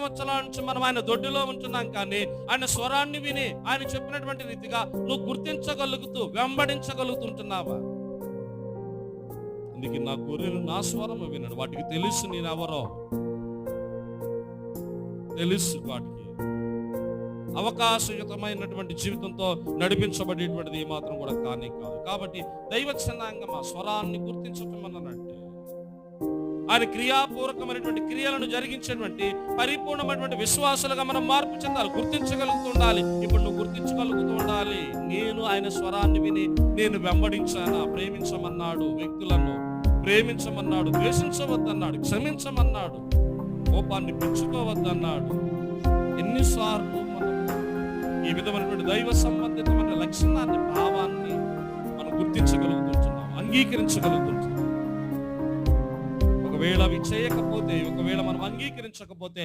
సంవత్సరాల నుంచి మనం ఆయన దొడ్డిలో ఉంటున్నాం, కానీ ఆయన స్వరాన్ని విని ఆయన చెప్పినటువంటి రీతిగా నువ్వు గుర్తించగలుగుతూ వెంబడించగలుగుతుంటున్నావా? అందుకే నా గొర్రెలు నా స్వరము వినడు, వాటికి తెలుసు నేను ఎవరో, తెలుసు వాటికి. అవకాశయుతమైనటువంటి జీవితంతో నడిపించబడేటువంటిది ఏమాత్రం కూడా కానే కాదు. కాబట్టి దైవ జనాంగం ఆ స్వరాన్ని గుర్తించటం అన్నానంటే ఆయన క్రియాపూర్వకమైనటువంటి క్రియలను జరిగించేటువంటి పరిపూర్ణమైనటువంటి విశ్వాసులుగా మనం మార్పు చెందాలి, గుర్తించగలుగుతూ ఉండాలి. ఇప్పుడు నువ్వు గుర్తించగలుగుతూ ఉండాలి, నేను ఆయన స్వరాన్ని విని నేను వెంబడించానా? ప్రేమించమన్నాడు, వ్యక్తులను ప్రేమించమన్నాడు, ద్వేషించవద్దన్నాడు, క్షమించమన్నాడు, కోపాన్ని పెంచుకోవద్దన్నాడు. ఎన్నిసార్లు మనం ఈ విధమైనటువంటి దైవ సంబంధితమైన లక్షణాన్ని, భావాన్ని మనం గుర్తించగలుగుతుంటున్నాం, అంగీకరించగలుగుతుంటున్నాం. ఒకవేళ అవి చేయకపోతే, ఒకవేళ మనం అంగీకరించకపోతే